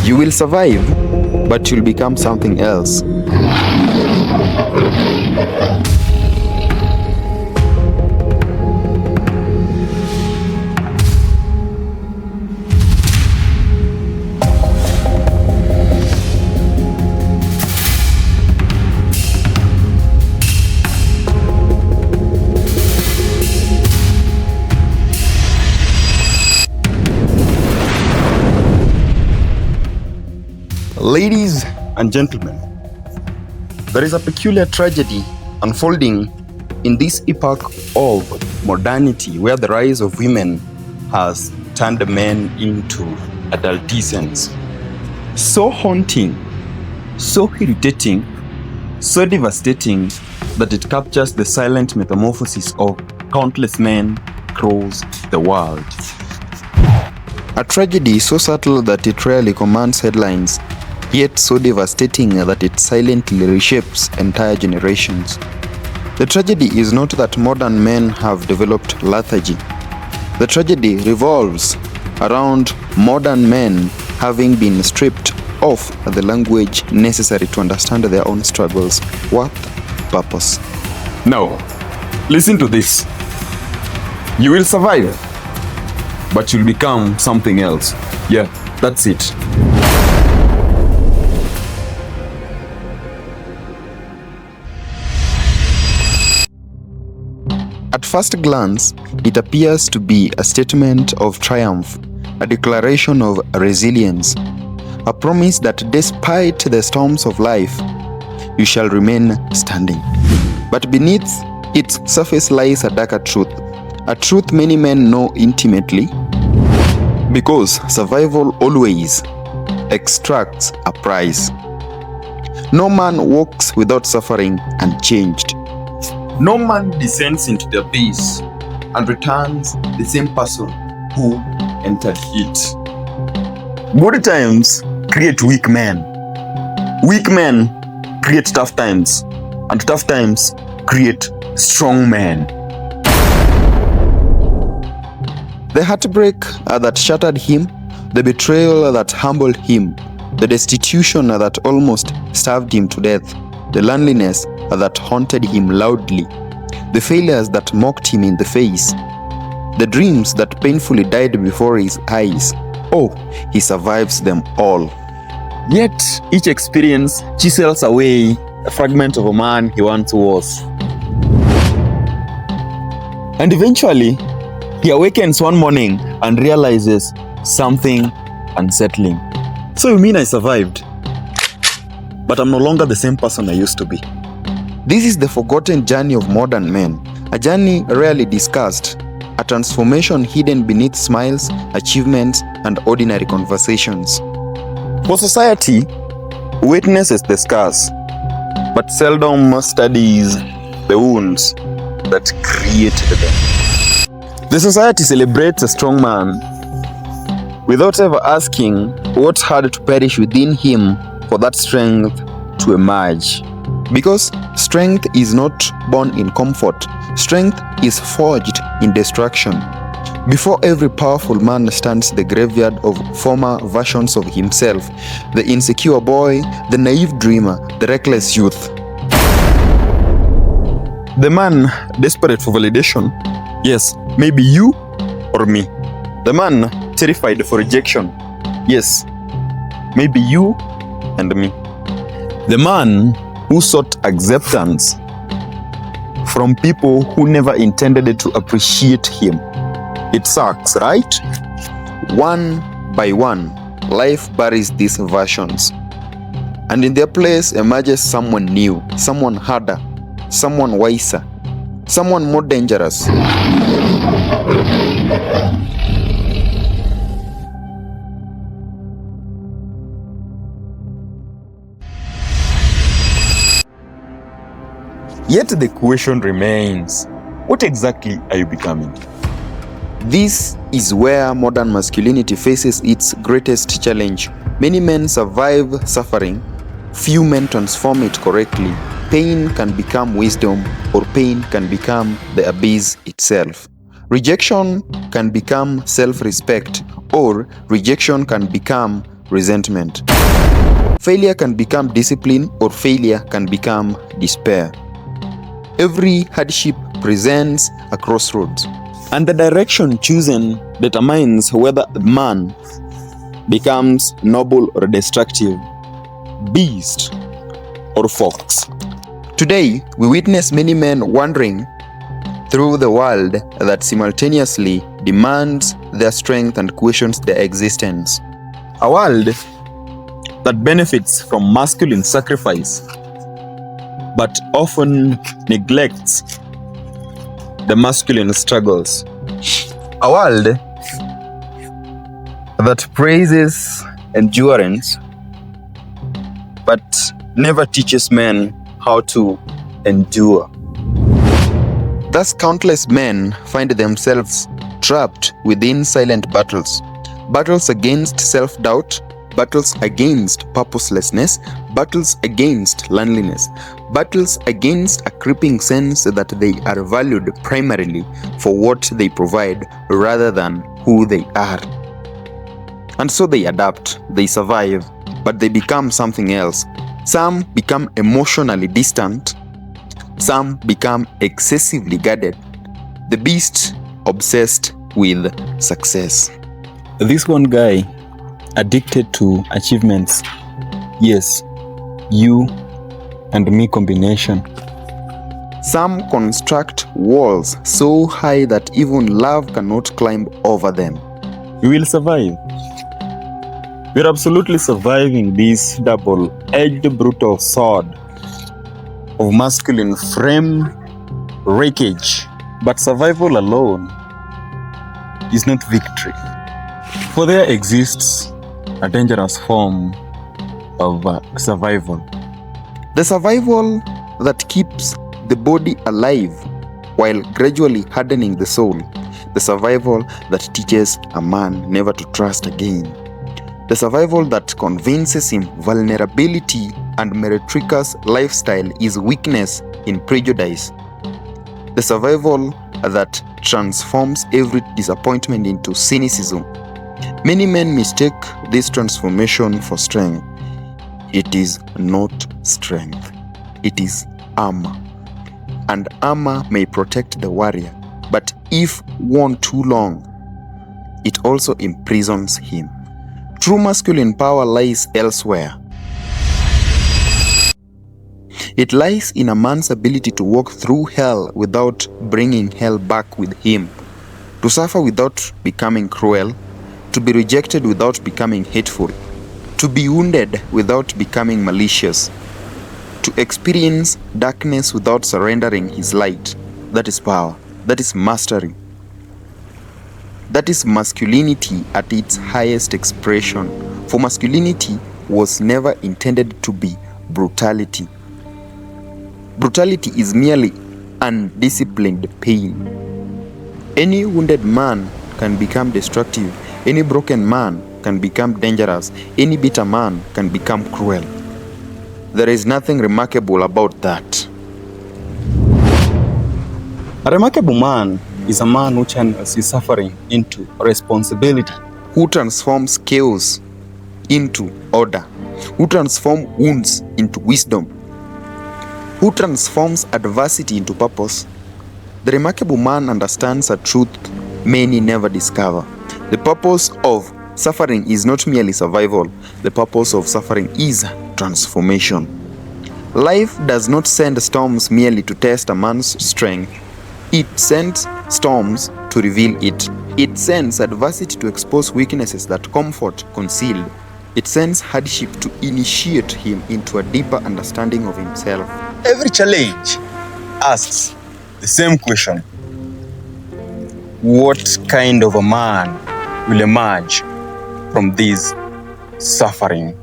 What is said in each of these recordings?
You will survive, but you'll become something else. Ladies and gentlemen, there is a peculiar tragedy unfolding in this epoch of modernity where the rise of women has turned men into adolescents. So haunting, so irritating, so devastating that it captures the silent metamorphosis of countless men across the world. A tragedy so subtle that it rarely commands headlines, yet so devastating that it silently reshapes entire generations. The tragedy is not that modern men have developed lethargy. The tragedy revolves around modern men having been stripped of the language necessary to understand their own struggles, worth, purpose. Now, listen to this. You will survive, but you'll become something else. Yeah, that's it. At first glance, it appears to be a statement of triumph, a declaration of resilience, a promise that despite the storms of life, you shall remain standing. But beneath its surface lies a darker truth, a truth many men know intimately, because survival always extracts a price. No man walks without suffering unchanged. No man descends into the abyss and returns the same person who entered it. Good times create weak men. Weak men create tough times. And tough times create strong men. The heartbreak that shattered him, the betrayal that humbled him, the destitution that almost starved him to death, the loneliness that haunted him loudly, the failures that mocked him in the face, the dreams that painfully died before his eyes. Oh, he survives them all. Yet, each experience chisels away a fragment of a man he once was. And eventually, he awakens one morning and realizes something unsettling. So you mean I survived, but I'm no longer the same person I used to be? This is the forgotten journey of modern men, a journey rarely discussed, a transformation hidden beneath smiles, achievements, and ordinary conversations. For society, witnesses the scars, but seldom studies the wounds that created them. The society celebrates a strong man without ever asking what had to perish within him for that strength to emerge. Because strength is not born in comfort. Strength is forged in destruction. Before every powerful man stands the graveyard of former versions of himself, the insecure boy, the naive dreamer, the reckless youth. The man desperate for validation. Yes, maybe you or me. The man terrified for rejection. Yes, maybe you and me. The man who sought acceptance from people who never intended to appreciate him. It sucks, right? One by one, life buries these versions. And in their place emerges someone new, someone harder, someone wiser, someone more dangerous. Yet the question remains, what exactly are you becoming? This is where modern masculinity faces its greatest challenge. Many men survive suffering, few men transform it correctly. Pain can become wisdom, or pain can become the abyss itself. Rejection can become self-respect, or rejection can become resentment. Failure can become discipline, or failure can become despair. Every hardship presents a crossroads, and the direction chosen determines whether a man becomes noble or destructive, beast or fox. Today, we witness many men wandering through the world that simultaneously demands their strength and questions their existence. A world that benefits from masculine sacrifice but often neglects the masculine struggles. A world that praises endurance but never teaches men how to endure. Thus, countless men find themselves trapped within silent battles. Battles against self-doubt, battles against purposelessness, battles against loneliness, battles against a creeping sense that they are valued primarily for what they provide rather than who they are. And so they adapt, they survive, but they become something else. Some become emotionally distant, some become excessively guarded, the beast obsessed with success. This one guy addicted to achievements. Yes, you and me combination. Some construct walls so high that even love cannot climb over them. We will survive. We're absolutely surviving this double-edged brutal sword of masculine frame wreckage. But survival alone is not victory. For there exists a dangerous form of survival. The survival that keeps the body alive while gradually hardening the soul. The survival that teaches a man never to trust again. The survival that convinces him vulnerability and meretricious lifestyle is weakness in prejudice. The survival that transforms every disappointment into cynicism. Many men mistake this transformation for strength. It is not strength. It is armor. And armor may protect the warrior, but if worn too long, it also imprisons him. True masculine power lies elsewhere. It lies in a man's ability to walk through hell without bringing hell back with him, to suffer without becoming cruel, to be rejected without becoming hateful, to be wounded without becoming malicious, to experience darkness without surrendering his light. That is power. That is mastery. That is masculinity at its highest expression. For masculinity was never intended to be brutality. Brutality is merely undisciplined pain. Any wounded man can become destructive. Any broken man can become dangerous. Any bitter man can become cruel. There is nothing remarkable about that. A remarkable man is a man who channels his suffering into responsibility, who transforms chaos into order, who transforms wounds into wisdom, who transforms adversity into purpose. The remarkable man understands a truth many never discover. The purpose of suffering is not merely survival. The purpose of suffering is transformation. Life does not send storms merely to test a man's strength. It sends storms to reveal it. It sends adversity to expose weaknesses that comfort concealed. It sends hardship to initiate him into a deeper understanding of himself. Every challenge asks the same question: what kind of a man will emerge from this suffering?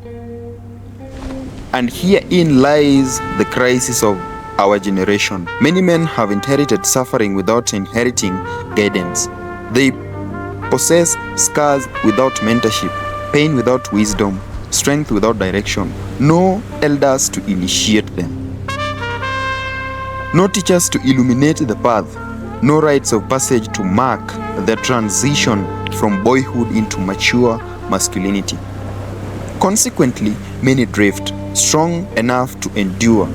And herein lies the crisis of our generation. Many men have inherited suffering without inheriting guidance. They possess scars without mentorship, pain without wisdom, strength without direction. No elders to initiate them. No teachers to illuminate the path. No rites of passage to mark the transition from boyhood into mature masculinity. Consequently, many drift, strong enough to endure,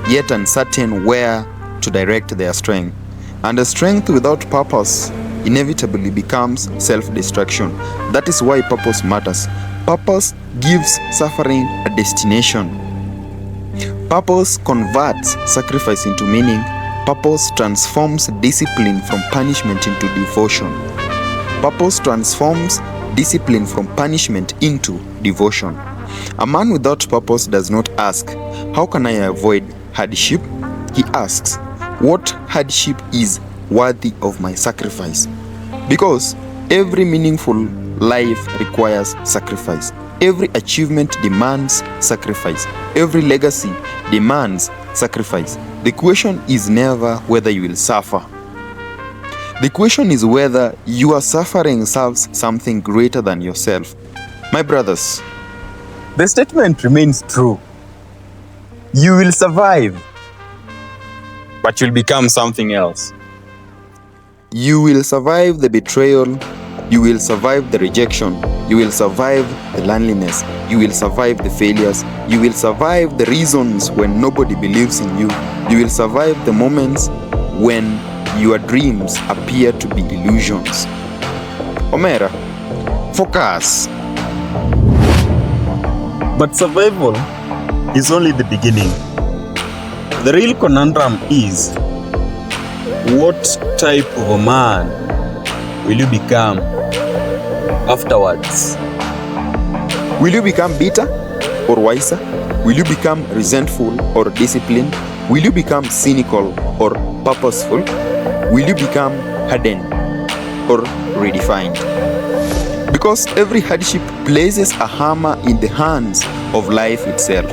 yet uncertain where to direct their strength. And a strength without purpose inevitably becomes self-destruction. That is why purpose matters. Purpose gives suffering a destination. Purpose converts sacrifice into meaning. Purpose transforms discipline from punishment into devotion. Purpose transforms discipline from punishment into devotion. A man without purpose does not ask, "How can I avoid hardship?" He asks, "What hardship is worthy of my sacrifice?" Because every meaningful life requires sacrifice. Every achievement demands sacrifice. Every legacy demands sacrifice. The question is never whether you will suffer. The question is whether your suffering serves something greater than yourself. My brothers, the statement remains true. You will survive, but you'll become something else. You will survive the betrayal. You will survive the rejection. You will survive the loneliness. You will survive the failures. You will survive the reasons when nobody believes in you. You will survive the moments when your dreams appear to be illusions. Omera, focus. But survival is only the beginning. The real conundrum is, what type of a man will you become afterwards? Will you become bitter or wiser? Will you become resentful or disciplined? Will you become cynical or purposeful? Will you become hardened or redefined? Because every hardship places a hammer in the hands of life itself.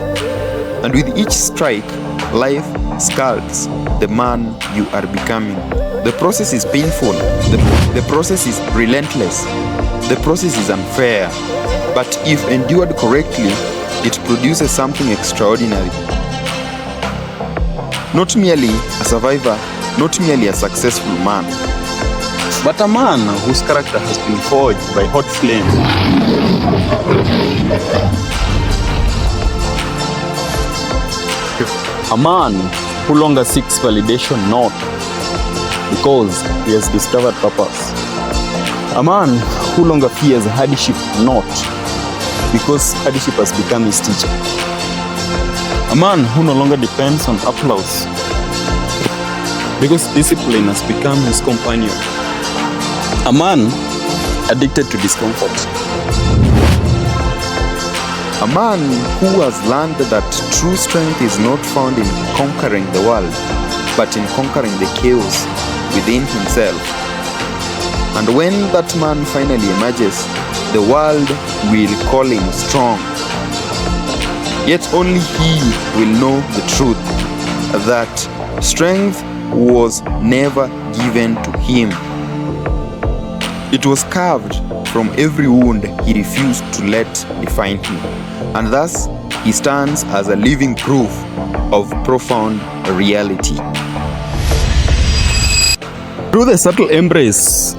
And with each strike, life sculpts the man you are becoming. The process is painful. The process is relentless. The process is unfair. But if endured correctly, it produces something extraordinary. Not merely a survivor, not merely a successful man, but a man whose character has been forged by hot flames. A man who longer seeks validation not because he has discovered purpose. A man who longer fears hardship not because hardship has become his teacher. A man who no longer depends on applause because discipline has become his companion. A man addicted to discomfort. A man who has learned that true strength is not found in conquering the world, but in conquering the chaos within himself. And when that man finally emerges, the world will call him strong. Yet only he will know the truth, that strength was never given to him. It was carved from every wound he refused to let define him. And thus, he stands as a living proof of profound reality. Through the subtle embrace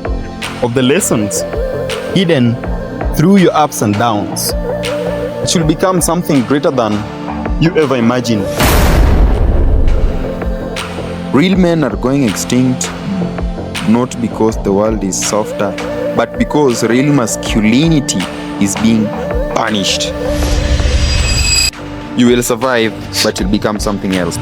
of the lessons hidden through your ups and downs, it will become something greater than you ever imagined. Real men are going extinct, not because the world is softer, but because real masculinity is being punished. You will survive, but you'll become something else.